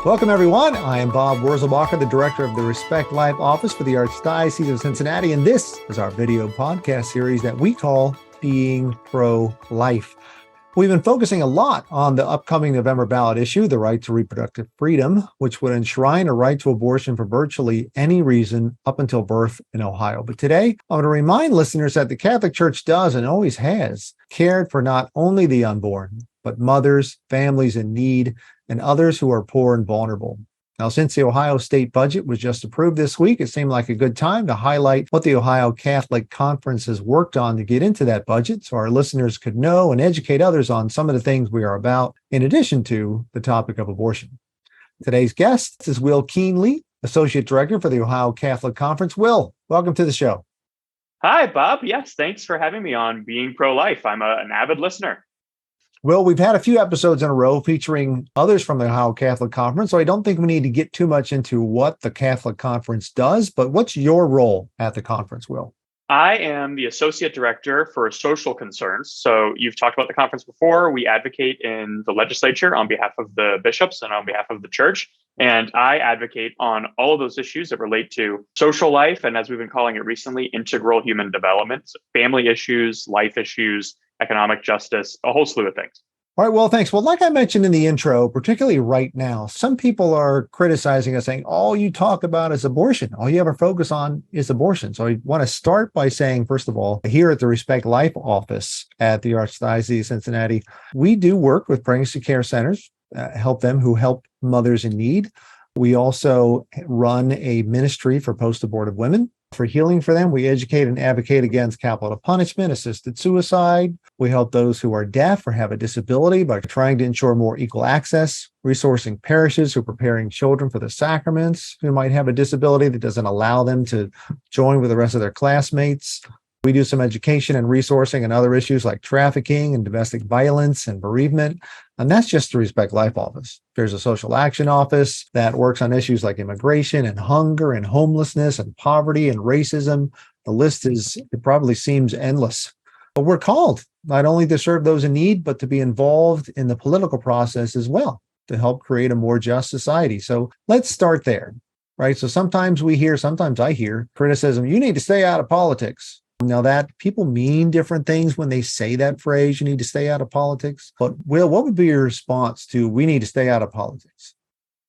Welcome, everyone. I am Bob Wurzelbacher, the director of the Respect Life Office for the Archdiocese of Cincinnati, and this is our video podcast series that we call Being Pro-Life. We've been focusing a lot on the upcoming November ballot issue, the right to reproductive freedom, which would enshrine a right to abortion for virtually any reason up until birth in Ohio. But today, I want to remind listeners that the Catholic Church does and always has cared for not only the unborn, but mothers, families in need, and others who are poor and vulnerable. Now, since the Ohio state budget was just approved this week, it seemed like a good time to highlight what the Ohio Catholic Conference has worked on to get into that budget so our listeners could know and educate others on some of the things we are about, in addition to the topic of abortion. Today's guest is Will Kuehnle, Associate Director for the Ohio Catholic Conference. Will, welcome to the show. Hi, Bob. Yes, thanks for having me on Being Pro-Life. I'm an avid listener. Well, we've had a few episodes in a row featuring others from the Ohio Catholic Conference, so I don't think we need to get too much into what the Catholic Conference does, but what's your role at the conference, Will? I am the Associate Director for Social Concerns. So you've talked about the conference before. We advocate in the legislature on behalf of the bishops and on behalf of the church. And I advocate on all of those issues that relate to social life, and as we've been calling it recently, integral human development, so family issues, life issues, economic justice, a whole slew of things. All right, well, thanks. Well, like I mentioned in the intro, particularly right now, some people are criticizing us, saying, all you talk about is abortion. All you ever focus on is abortion. So I want to start by saying, first of all, here at the Respect Life Office at the Archdiocese of Cincinnati, we do work with pregnancy care centers, help them who help mothers in need. We also run a ministry for post-abortive women. For healing for them, we educate and advocate against capital punishment, assisted suicide. We help those who are deaf or have a disability by trying to ensure more equal access, resourcing parishes who are preparing children for the sacraments who might have a disability that doesn't allow them to join with the rest of their classmates. We do some education and resourcing and other issues like trafficking and domestic violence and bereavement. And that's just the Respect Life Office. There's a social action office that works on issues like immigration and hunger and homelessness and poverty and racism. The list it probably seems endless. But we're called not only to serve those in need, but to be involved in the political process as well to help create a more just society. So let's start there, right? So sometimes I hear criticism, you need to stay out of politics. Now that people mean different things when they say that phrase, you need to stay out of politics. But Will, what would be your response to we need to stay out of politics?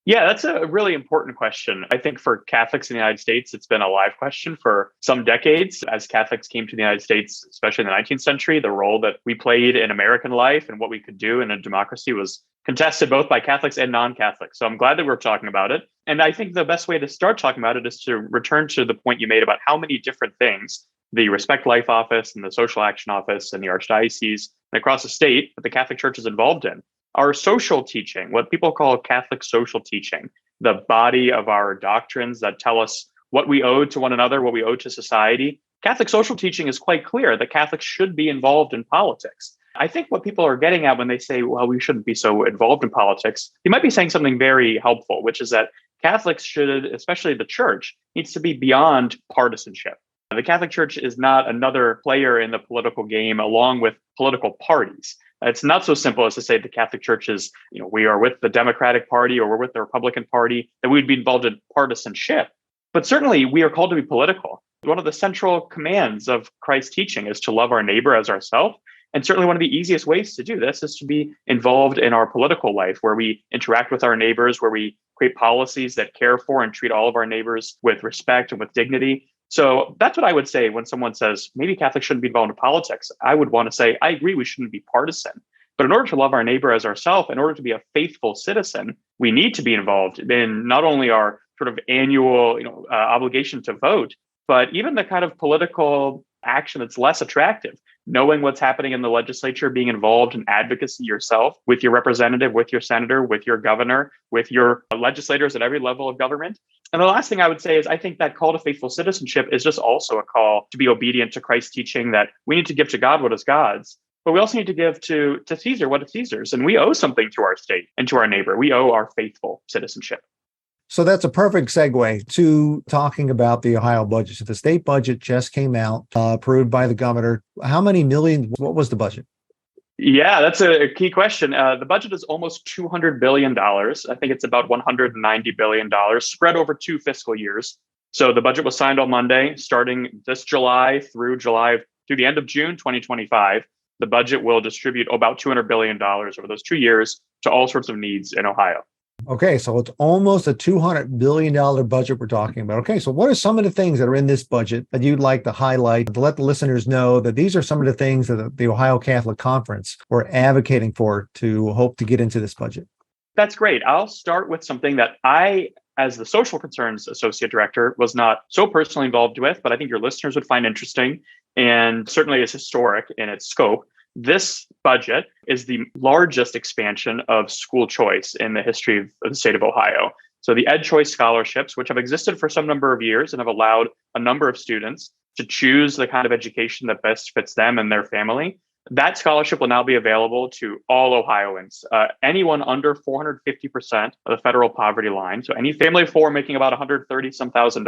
Yeah, that's a really important question. I think for Catholics in the United States, it's been a live question for some decades. As Catholics came to the United States, especially in the 19th century, the role that we played in American life and what we could do in a democracy was contested both by Catholics and non-Catholics. So I'm glad that we're talking about it. And I think the best way to start talking about it is to return to the point you made about how many different things the Respect Life Office and the Social Action Office and the Archdiocese and across the state that the Catholic Church is involved in. Our social teaching, what people call Catholic social teaching, the body of our doctrines that tell us what we owe to one another, what we owe to society. Catholic social teaching is quite clear that Catholics should be involved in politics. I think what people are getting at when they say, well, we shouldn't be so involved in politics, they might be saying something very helpful, which is that Catholics should, especially the church, needs to be beyond partisanship. The Catholic Church is not another player in the political game along with political parties. It's not so simple as to say the Catholic Church is, we are with the Democratic Party or we're with the Republican Party, that we'd be involved in partisanship. But certainly we are called to be political. One of the central commands of Christ's teaching is to love our neighbor as ourselves. And certainly one of the easiest ways to do this is to be involved in our political life, where we interact with our neighbors, where we create policies that care for and treat all of our neighbors with respect and with dignity. So that's what I would say when someone says, maybe Catholics shouldn't be involved in politics. I would want to say, I agree, we shouldn't be partisan. But in order to love our neighbor as ourselves, in order to be a faithful citizen, we need to be involved in not only our sort of annual obligation to vote, but even the kind of political action that's less attractive. Knowing what's happening in the legislature, being involved in advocacy yourself with your representative, with your senator, with your governor, with your legislators at every level of government. And the last thing I would say is I think that call to faithful citizenship is just also a call to be obedient to Christ's teaching that we need to give to God what is God's, but we also need to give to Caesar what is Caesar's. And we owe something to our state and to our neighbor. We owe our faithful citizenship. So that's a perfect segue to talking about the Ohio budget. So the state budget just came out, approved by the governor. How many millions? What was the budget? Yeah, that's a key question. The budget is almost $200 billion. I think it's about $190 billion spread over 2 fiscal years. So the budget was signed on Monday, starting this July through the end of June 2025. The budget will distribute about $200 billion over those 2 years to all sorts of needs in Ohio. Okay, so it's almost a $200 billion budget we're talking about. Okay, so what are some of the things that are in this budget that you'd like to highlight to let the listeners know that these are some of the things that the Ohio Catholic Conference were advocating for to hope to get into this budget? That's great. I'll start with something that I, as the Social Concerns Associate Director, was not so personally involved with, but I think your listeners would find interesting and certainly is historic in its scope. This budget is the largest expansion of school choice in the history of the state of Ohio. So the Ed Choice scholarships, which have existed for some number of years and have allowed a number of students to choose the kind of education that best fits them and their family, that scholarship will now be available to all Ohioans, anyone under 450% of the federal poverty line. So any family of four making about $130-some thousand,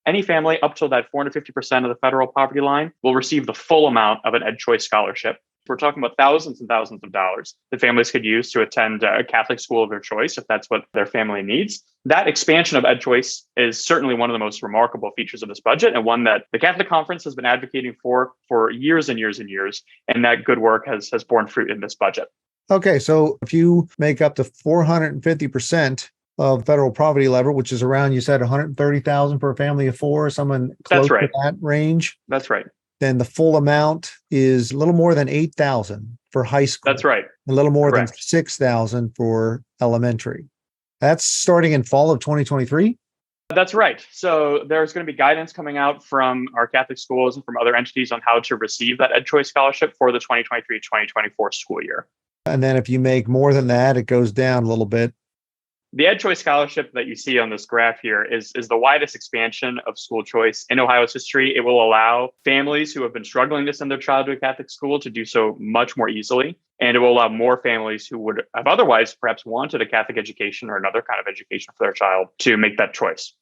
any family up to that 450% of the federal poverty line will receive the full amount of an Ed Choice scholarship. We're talking about thousands and thousands of dollars that families could use to attend a Catholic school of their choice if that's what their family needs. That expansion of Ed Choice is certainly one of the most remarkable features of this budget, and one that the Catholic Conference has been advocating for years and years and years. And that good work has borne fruit in this budget. Okay, so if you make up to 450% of federal poverty level, which is around, you said 130,000 per family of four, someone close That's right. to that range. That's right. Then the full amount is a little more than 8,000 for high school. That's right. A little more Correct. than 6,000 for elementary. That's starting in fall of 2023. That's right. So there's going to be guidance coming out from our Catholic schools and from other entities on how to receive that Ed Choice scholarship for the 2023-2024 school year. And then if you make more than that, it goes down a little bit. The Ed Choice scholarship that you see on this graph here is the widest expansion of school choice in Ohio's history. It will allow families who have been struggling to send their child to a Catholic school to do so much more easily. And it will allow more families who would have otherwise perhaps wanted a Catholic education or another kind of education for their child to make that choice.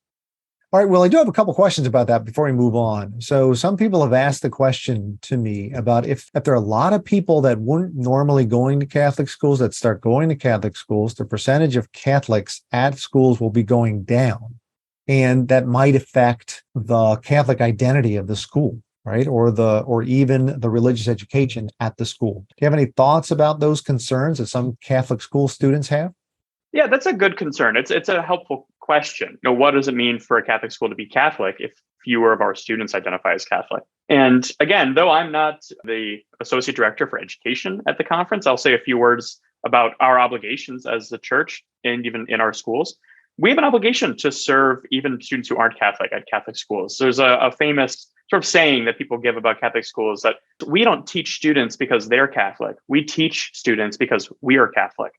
All right. Well, I do have a couple questions about that before we move on. So some people have asked the question to me about if there are a lot of people that weren't normally going to Catholic schools that start going to Catholic schools, the percentage of Catholics at schools will be going down. And that might affect the Catholic identity of the school, right? Or even the religious education at the school. Do you have any thoughts about those concerns that some Catholic school students have? Yeah, that's a good concern. It's a helpful question. What does it mean for a Catholic school to be Catholic if fewer of our students identify as Catholic? And again, though I'm not the associate director for education at the conference, I'll say a few words about our obligations as the church and even in our schools. We have an obligation to serve even students who aren't Catholic at Catholic schools. There's a famous sort of saying that people give about Catholic schools that we don't teach students because they're Catholic. We teach students because we are Catholic.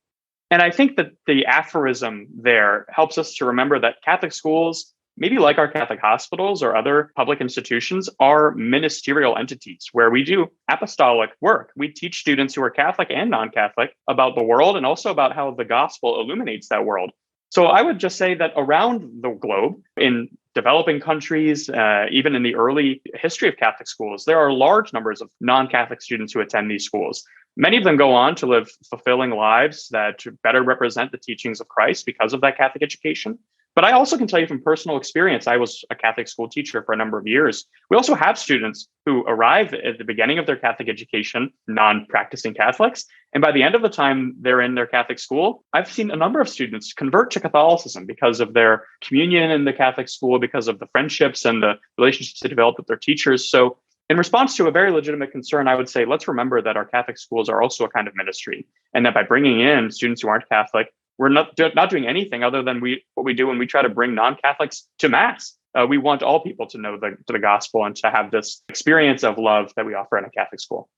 And I think that the aphorism there helps us to remember that Catholic schools, maybe like our Catholic hospitals or other public institutions, are ministerial entities where we do apostolic work. We teach students who are Catholic and non-Catholic about the world and also about how the gospel illuminates that world. So I would just say that around the globe, in developing countries, even in the early history of Catholic schools, there are large numbers of non-Catholic students who attend these schools. Many of them go on to live fulfilling lives that better represent the teachings of Christ because of that Catholic education. But I also can tell you from personal experience, I was a Catholic school teacher for a number of years. We also have students who arrive at the beginning of their Catholic education, non-practicing Catholics. And by the end of the time they're in their Catholic school, I've seen a number of students convert to Catholicism because of their communion in the Catholic school, because of the friendships and the relationships they developed with their teachers. So in response to a very legitimate concern, I would say, let's remember that our Catholic schools are also a kind of ministry, and that by bringing in students who aren't Catholic, we're not doing anything other than what we do when we try to bring non-Catholics to Mass. We want all people to know the gospel and to have this experience of love that we offer in a Catholic school.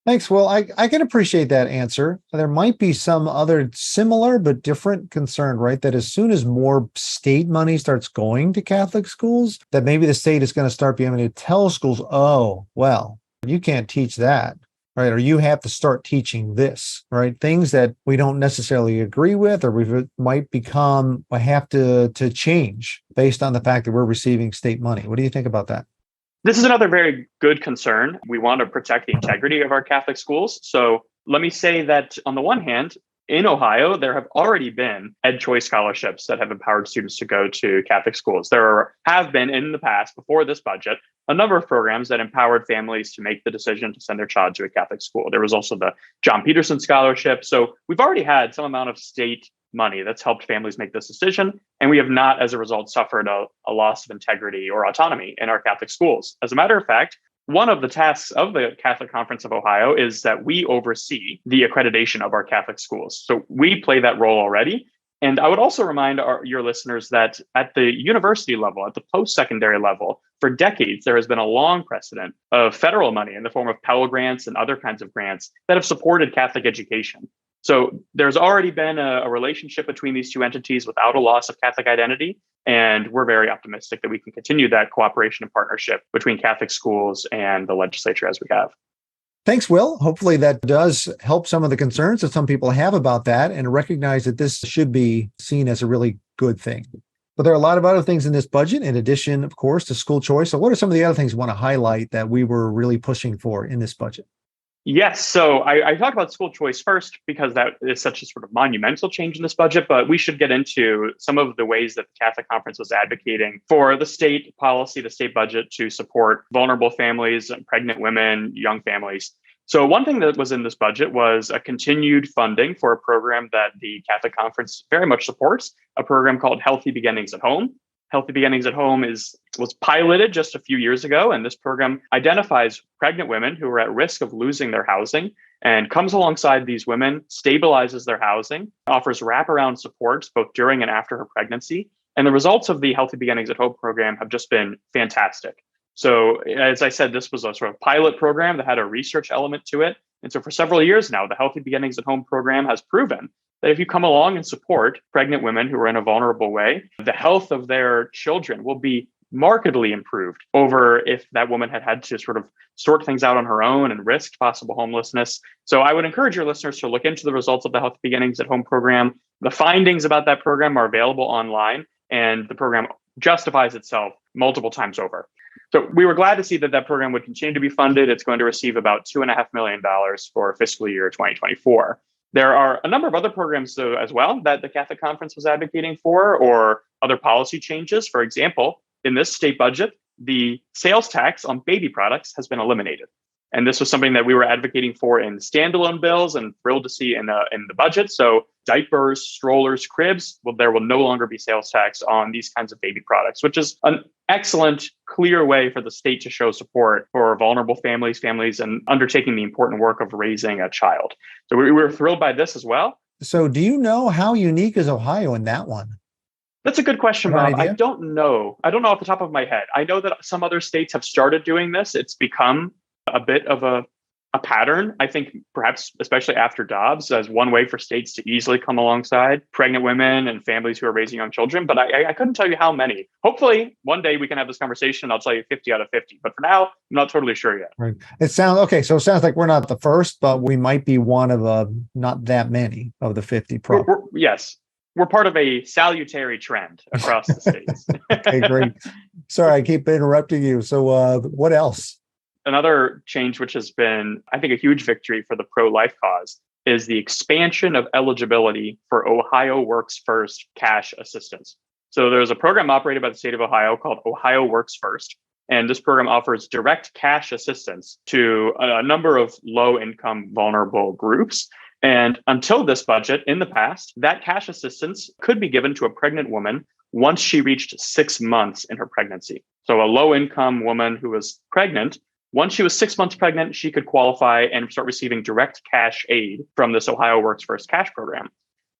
Thanks. Well, I can appreciate that answer. There might be some other similar but different concern, right? That as soon as more state money starts going to Catholic schools, that maybe the state is going to start being able to tell schools, oh, well, you can't teach that, right? Or you have to start teaching this, right? Things that we don't necessarily agree with, or we might have to change based on the fact that we're receiving state money. What do you think about that? This is another very good concern. We want to protect the integrity of our Catholic schools. So let me say that on the one hand, in Ohio, there have already been Ed Choice scholarships that have empowered students to go to Catholic schools. Have been in the past, before this budget, a number of programs that empowered families to make the decision to send their child to a Catholic school. There was also the John Peterson Scholarship. So we've already had some amount of state money that's helped families make this decision. And we have not, as a result, suffered a loss of integrity or autonomy in our Catholic schools. As a matter of fact, one of the tasks of the Catholic Conference of Ohio is that we oversee the accreditation of our Catholic schools. So we play that role already. And I would also remind your listeners that at the university level, at the post-secondary level, for decades, there has been a long precedent of federal money in the form of Pell Grants and other kinds of grants that have supported Catholic education. So there's already been a relationship between these two entities without a loss of Catholic identity. And we're very optimistic that we can continue that cooperation and partnership between Catholic schools and the legislature as we have. Thanks, Will. Hopefully that does help some of the concerns that some people have about that and recognize that this should be seen as a really good thing. But there are a lot of other things in this budget, in addition, of course, to school choice. So what are some of the other things you want to highlight that we were really pushing for in this budget? Yes. So I talked about school choice first because that is such a sort of monumental change in this budget, but we should get into some of the ways that the Catholic Conference was advocating for the state policy, the state budget to support vulnerable families, pregnant women, young families. So one thing that was in this budget was a continued funding for a program that the Catholic Conference very much supports, a program called Healthy Beginnings at Home. Healthy Beginnings at Home was piloted just a few years ago, and this program identifies pregnant women who are at risk of losing their housing and comes alongside these women, stabilizes their housing, offers wraparound supports both during and after her pregnancy. And the results of the Healthy Beginnings at Home program have just been fantastic. So as I said, this was a sort of pilot program that had a research element to it. And so for several years now, the Healthy Beginnings at Home program has proven that if you come along and support pregnant women who are in a vulnerable way, the health of their children will be markedly improved over if that woman had to sort of sort things out on her own and risked possible homelessness. So I would encourage your listeners to look into the results of the Healthy Beginnings at Home program. The findings about that program are available online, and the program justifies itself multiple times over. So we were glad to see that program would continue to be funded. It's going to receive about $2.5 million for fiscal year 2024. There are a number of other programs, though, as well, that the Catholic Conference was advocating for, or other policy changes. For example, in this state budget, the sales tax on baby products has been eliminated. And this was something that we were advocating for in standalone bills and thrilled to see in the budget. So diapers, strollers, cribs, there will no longer be sales tax on these kinds of baby products, which is an excellent, clear way for the state to show support for vulnerable families, and undertaking the important work of raising a child. So we were thrilled by this as well. So do you know how unique is Ohio in that one? That's a good question, Bob. I don't know. I don't know off the top of my head. I know that some other states have started doing this. It's become a bit of a pattern, I think, perhaps especially after Dobbs, as one way for states to easily come alongside pregnant women and families who are raising young children. But I couldn't tell you how many. Hopefully, one day we can have this conversation. I'll tell you 50 out of 50. But for now, I'm not totally sure yet. Right. So it sounds like we're not the first, but we might be one of not that many of the 50. Yes. We're part of a salutary trend across the states. Okay, great. Sorry, I keep interrupting you. So what else? Another change, which has been, I think, a huge victory for the pro-life cause, is the expansion of eligibility for Ohio Works First cash assistance. So there's a program operated by the state of Ohio called Ohio Works First. And this program offers direct cash assistance to a number of low-income vulnerable groups. And until this budget, in the past, that cash assistance could be given to a pregnant woman once she reached 6 months in her pregnancy. So a low-income woman who was pregnant, once she was 6 months pregnant, she could qualify and start receiving direct cash aid from this Ohio Works First cash program.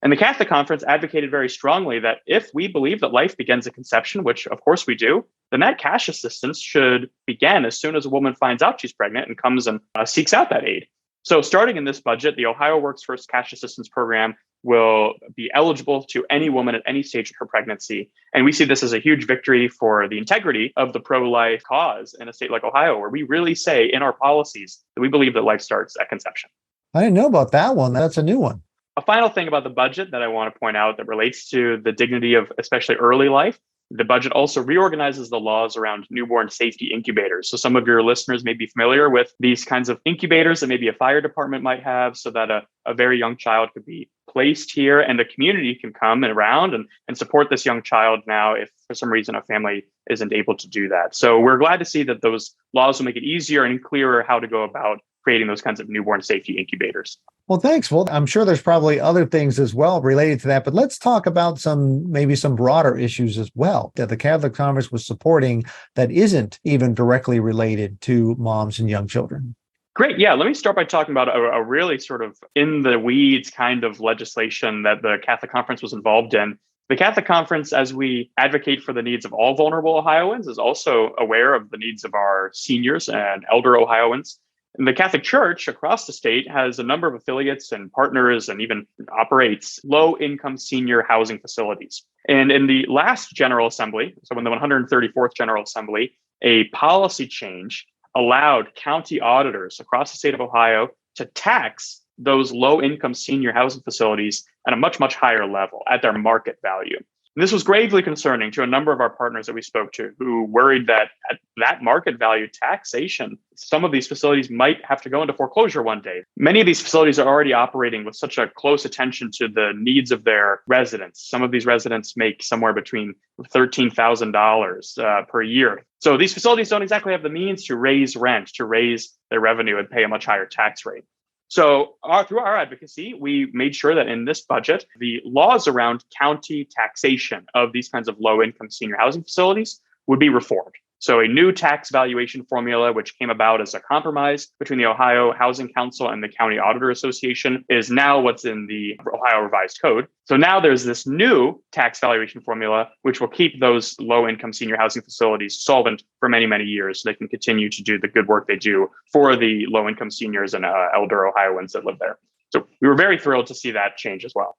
And the Catholic Conference advocated very strongly that if we believe that life begins at conception, which of course we do, then that cash assistance should begin as soon as a woman finds out she's pregnant and comes and seeks out that aid. So starting in this budget, the Ohio Works First cash assistance program will be eligible to any woman at any stage of her pregnancy. And we see this as a huge victory for the integrity of the pro-life cause in a state like Ohio, where we really say in our policies that we believe that life starts at conception. I didn't know about that one. That's a new one. A final thing about the budget that I want to point out that relates to the dignity of especially early life The budget also reorganizes the laws around newborn safety incubators. So some of your listeners may be familiar with these kinds of incubators that maybe a fire department might have, so that a very young child could be placed here and the community can come around and support this young child now if for some reason a family isn't able to do that. So we're glad to see that those laws will make it easier and clearer how to go about creating those kinds of newborn safety incubators. Well, thanks. Well, I'm sure there's probably other things as well related to that, but let's talk about maybe some broader issues as well that the Catholic Conference was supporting that isn't even directly related to moms and young children. Great. Yeah. Let me start by talking about a really sort of in the weeds kind of legislation that the Catholic Conference was involved in. The Catholic Conference, as we advocate for the needs of all vulnerable Ohioans, is also aware of the needs of our seniors and elder Ohioans. And the Catholic Church across the state has a number of affiliates and partners and even operates low-income senior housing facilities. And in the last General Assembly, so in the 134th General Assembly, a policy change allowed county auditors across the state of Ohio to tax those low-income senior housing facilities at a much, much higher level at their market value. And this was gravely concerning to a number of our partners that we spoke to who worried that at that market value taxation, some of these facilities might have to go into foreclosure one day. Many of these facilities are already operating with such a close attention to the needs of their residents. Some of these residents make somewhere between $13,000 per year. So these facilities don't exactly have the means to raise rent, to raise their revenue and pay a much higher tax rate. So through our advocacy, we made sure that in this budget, the laws around county taxation of these kinds of low-income senior housing facilities would be reformed. So a new tax valuation formula, which came about as a compromise between the Ohio Housing Council and the County Auditor Association, is now what's in the Ohio Revised Code. So now there's this new tax valuation formula, which will keep those low-income senior housing facilities solvent for many, many years, so they can continue to do the good work they do for the low-income seniors and elder Ohioans that live there. So we were very thrilled to see that change as well.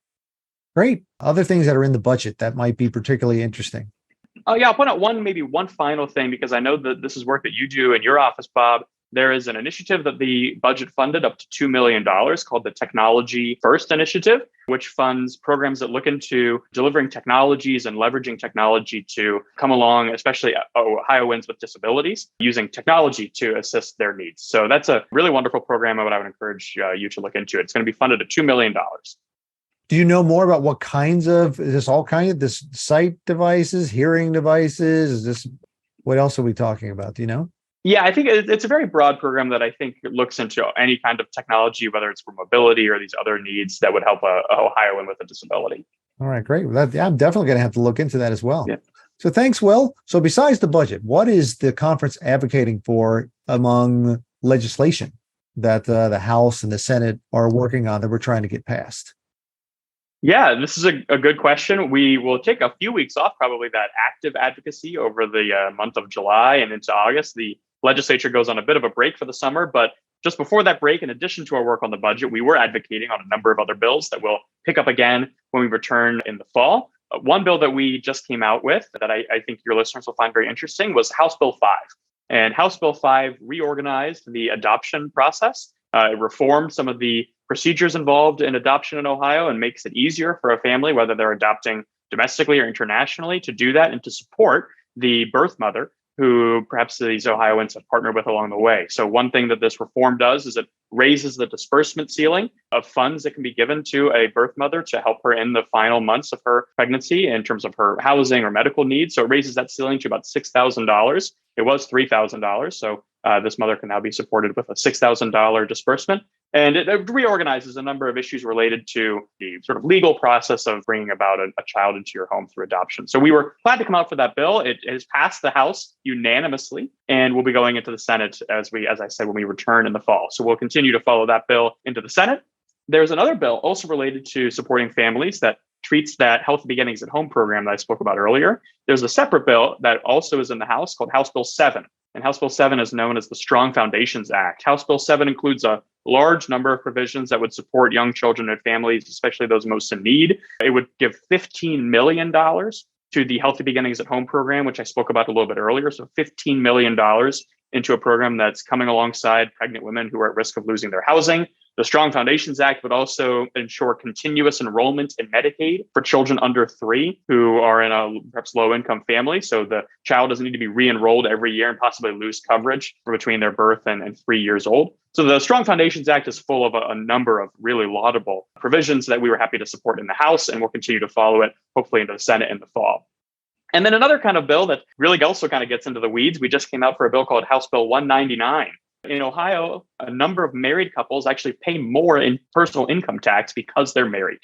Great. Other things that are in the budget that might be particularly interesting. I'll point out one final thing, because I know that this is work that you do in your office, Bob. There is an initiative that the budget funded up to $2 million called the Technology First Initiative, which funds programs that look into delivering technologies and leveraging technology to come along, especially Ohioans with disabilities, using technology to assist their needs. So that's a really wonderful program, and I would encourage you to look into it. It's going to be funded at $2 million. Do you know more about what kinds of, is this all kinds of this sight devices, hearing devices? Is this, what else are we talking about? Do you know? Yeah, I think it's a very broad program that I think looks into any kind of technology, whether it's for mobility or these other needs that would help a Ohioan with a disability. All right, great. Well, I'm definitely going to have to look into that as well. Yeah. So thanks, Will. So besides the budget, what is the conference advocating for among legislation that the House and the Senate are working on that we're trying to get passed? Yeah, this is a good question. We will take a few weeks off, probably that active advocacy over the month of July and into August. The legislature goes on a bit of a break for the summer, but just before that break, in addition to our work on the budget, we were advocating on a number of other bills that we'll pick up again when we return in the fall. One bill that we just came out with that I think your listeners will find very interesting was House Bill 5. And House Bill 5 reorganized the adoption process. It reformed some of the procedures involved in adoption in Ohio and makes it easier for a family, whether they're adopting domestically or internationally, to do that and to support the birth mother who perhaps these Ohioans have partnered with along the way. So one thing that this reform does is it raises the disbursement ceiling of funds that can be given to a birth mother to help her in the final months of her pregnancy in terms of her housing or medical needs. So it raises that ceiling to about $6,000. It was $3,000. So this mother can now be supported with a $6,000 disbursement. And it reorganizes a number of issues related to the sort of legal process of bringing about a child into your home through adoption. So we were glad to come out for that bill. It has passed the House unanimously, and we'll be going into the Senate as I said, when we return in the fall. So we'll continue to follow that bill into the Senate. There's another bill also related to supporting families that treats that Healthy Beginnings at Home program that I spoke about earlier. There's a separate bill that also is in the House called House Bill 7. And House Bill 7 is known as the Strong Foundations Act. House Bill 7 includes a large number of provisions that would support young children and families, especially those most in need. It would give $15 million to the Healthy Beginnings at Home program, which I spoke about a little bit earlier. So $15 million into a program that's coming alongside pregnant women who are at risk of losing their housing, The Strong Foundations Act would also ensure continuous enrollment in Medicaid for children under 3 who are in a perhaps low-income family. So the child doesn't need to be re-enrolled every year and possibly lose coverage between their birth and 3 years old. So the Strong Foundations Act is full of a number of really laudable provisions that we were happy to support in the House, and we'll continue to follow it, hopefully into the Senate in the fall. And then another kind of bill that really also kind of gets into the weeds, we just came out for a bill called House Bill 199. In Ohio, a number of married couples actually pay more in personal income tax because they're married.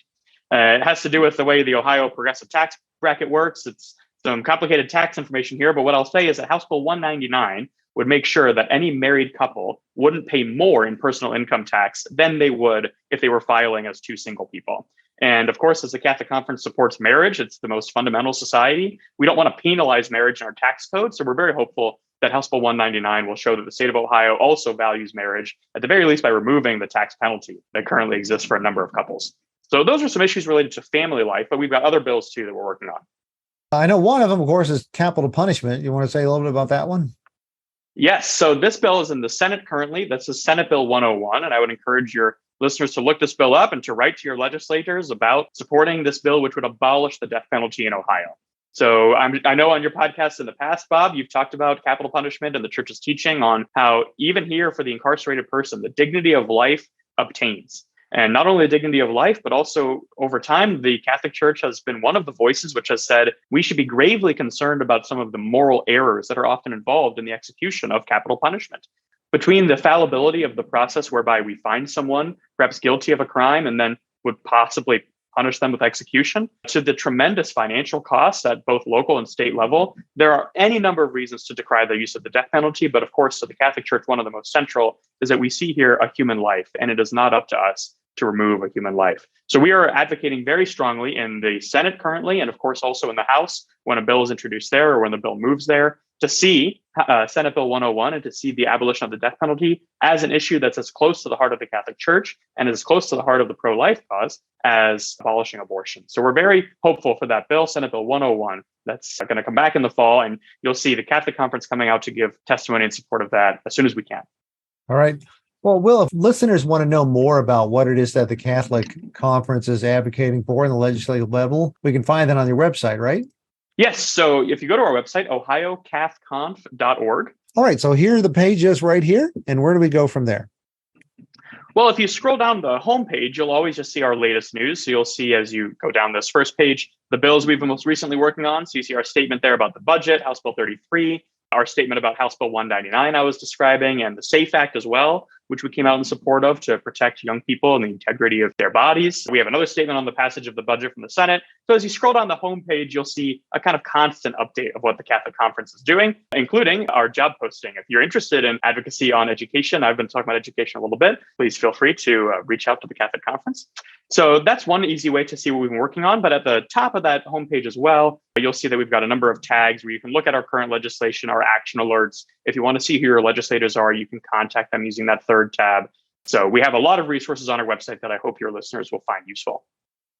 It has to do with the way the Ohio progressive tax bracket works. It's some complicated tax information here, but what I'll say is that House Bill 199 would make sure that any married couple wouldn't pay more in personal income tax than they would if they were filing as 2 single people. And of course, as the Catholic Conference supports marriage, it's the most fundamental society. We don't want to penalize marriage in our tax code. So we're very hopeful that House Bill 199 will show that the state of Ohio also values marriage, at the very least by removing the tax penalty that currently exists for a number of couples. So those are some issues related to family life, but we've got other bills too that we're working on. I know one of them, of course, is capital punishment. You want to say a little bit about that one? Yes. So this bill is in the Senate currently. That's the Senate Bill 101. And I would encourage your listeners to look this bill up and to write to your legislators about supporting this bill, which would abolish the death penalty in Ohio. So I know on your podcast in the past, Bob, you've talked about capital punishment and the church's teaching on how even here for the incarcerated person, the dignity of life obtains. And not only the dignity of life, but also over time, the Catholic Church has been one of the voices which has said we should be gravely concerned about some of the moral errors that are often involved in the execution of capital punishment. Between the fallibility of the process whereby we find someone perhaps guilty of a crime and then would possibly punish them with execution, to the tremendous financial costs at both local and state level, there are any number of reasons to decry the use of the death penalty. But of course, to the Catholic Church, one of the most central is that we see here a human life, and it is not up to us to remove a human life. So we are advocating very strongly in the Senate currently, and of course also in the House when a bill is introduced there or when the bill moves there, to see Senate Bill 101 and to see the abolition of the death penalty as an issue that's as close to the heart of the Catholic Church and as close to the heart of the pro-life cause as abolishing abortion. So we're very hopeful for that bill, Senate Bill 101, that's going to come back in the fall, and you'll see the Catholic Conference coming out to give testimony in support of that as soon as we can. All right. Well, Will, if listeners want to know more about what it is that the Catholic Conference is advocating for in the legislative level, we can find that on your website, right? Yes. So if you go to our website, ohiocathconf.org. All right. So here are the pages right here. And where do we go from there? Well, if you scroll down the homepage, you'll always just see our latest news. So you'll see as you go down this first page, the bills we've been most recently working on. So you see our statement there about the budget, House Bill 33, our statement about House Bill 199 I was describing, and the SAFE Act as well, which we came out in support of to protect young people and the integrity of their bodies. We have another statement on the passage of the budget from the Senate. So as you scroll down the homepage, you'll see a kind of constant update of what the Catholic Conference is doing, including our job posting. If you're interested in advocacy on education, I've been talking about education a little bit, please feel free to reach out to the Catholic Conference. So that's one easy way to see what we've been working on. But at the top of that homepage as well, you'll see that we've got a number of tags where you can look at our current legislation, our action alerts. If you want to see who your legislators are, you can contact them using that third tab. So we have a lot of resources on our website that I hope your listeners will find useful.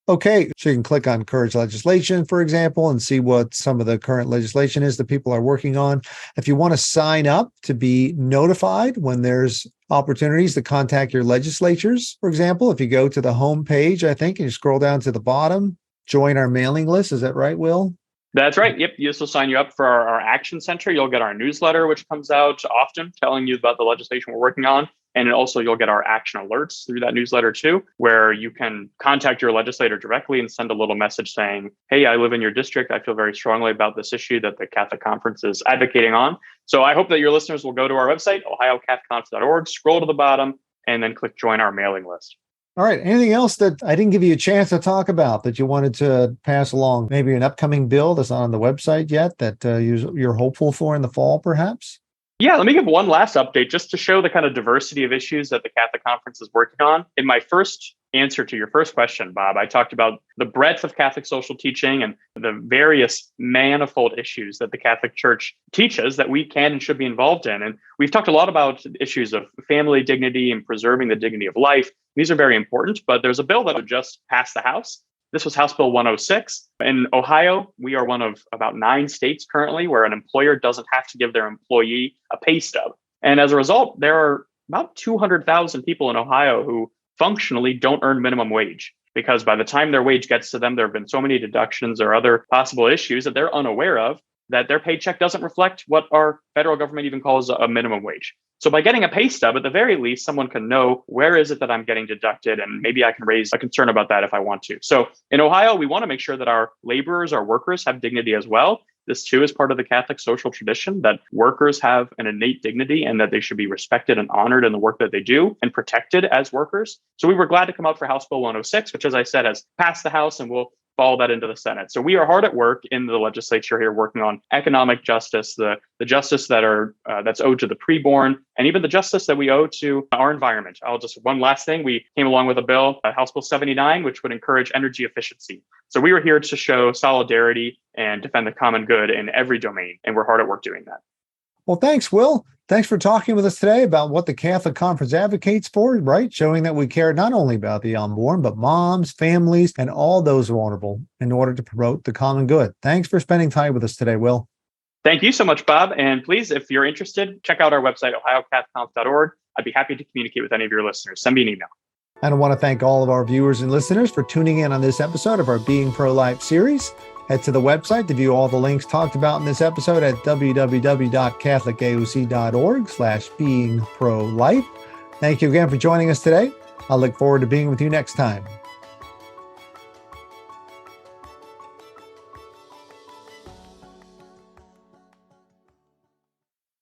Okay, so you can click on Courage Legislation, for example, and see what some of the current legislation is that people are working on. If you want to sign up to be notified when there's opportunities to contact your legislatures, for example, if you go to the home page, I think, and you scroll down to the bottom, join our mailing list. Is that right, Will? That's right. Yep. This will sign you up for our Action Center. You'll get our newsletter, which comes out often telling you about the legislation we're working on. And also you'll get our action alerts through that newsletter too, where you can contact your legislator directly and send a little message saying, hey, I live in your district. I feel very strongly about this issue that the Catholic Conference is advocating on. So I hope that your listeners will go to our website, ohiocathconf.org, scroll to the bottom, and then click join our mailing list. All right. Anything else that I didn't give you a chance to talk about that you wanted to pass along? Maybe an upcoming bill that's not on the website yet that you're hopeful for in the fall, perhaps? Yeah, let me give one last update just to show the kind of diversity of issues that the Catholic Conference is working on. In my first answer to your first question, Bob, I talked about the breadth of Catholic social teaching and the various manifold issues that the Catholic Church teaches that we can and should be involved in. And we've talked a lot about issues of family dignity and preserving the dignity of life. These are very important, but there's a bill that would just pass the House. This was House Bill 106. In Ohio, we are one of about 9 states currently where an employer doesn't have to give their employee a pay stub. And as a result, there are about 200,000 people in Ohio who functionally don't earn minimum wage, because by the time their wage gets to them, there have been so many deductions or other possible issues that they're unaware of, that their paycheck doesn't reflect what our federal government even calls a minimum wage. So by getting a pay stub, at the very least, someone can know where is it that I'm getting deducted, and maybe I can raise a concern about that if I want to. So in Ohio, we want to make sure that our laborers, our workers have dignity as well. This too is part of the Catholic social tradition, that workers have an innate dignity and that they should be respected and honored in the work that they do and protected as workers. So we were glad to come out for House Bill 106, which, as I said, has passed the House and will follow that into the Senate. So we are hard at work in the legislature here, working on economic justice, the justice that's owed to the preborn, and even the justice that we owe to our environment. One last thing, we came along with a bill, House Bill 79, which would encourage energy efficiency. So we were here to show solidarity and defend the common good in every domain, and we're hard at work doing that. Well, thanks, Will. Thanks for talking with us today about what the Catholic Conference advocates for, right? Showing that we care not only about the unborn, but moms, families, and all those vulnerable in order to promote the common good. Thanks for spending time with us today, Will. Thank you so much, Bob. And please, if you're interested, check out our website, ohiocathoconf.org. I'd be happy to communicate with any of your listeners. Send me an email. And I want to thank all of our viewers and listeners for tuning in on this episode of our Being Pro-Life series. Head to the website to view all the links talked about in this episode at www.catholicaoc.org/beingprolife. Thank you again for joining us today. I look forward to being with you next time.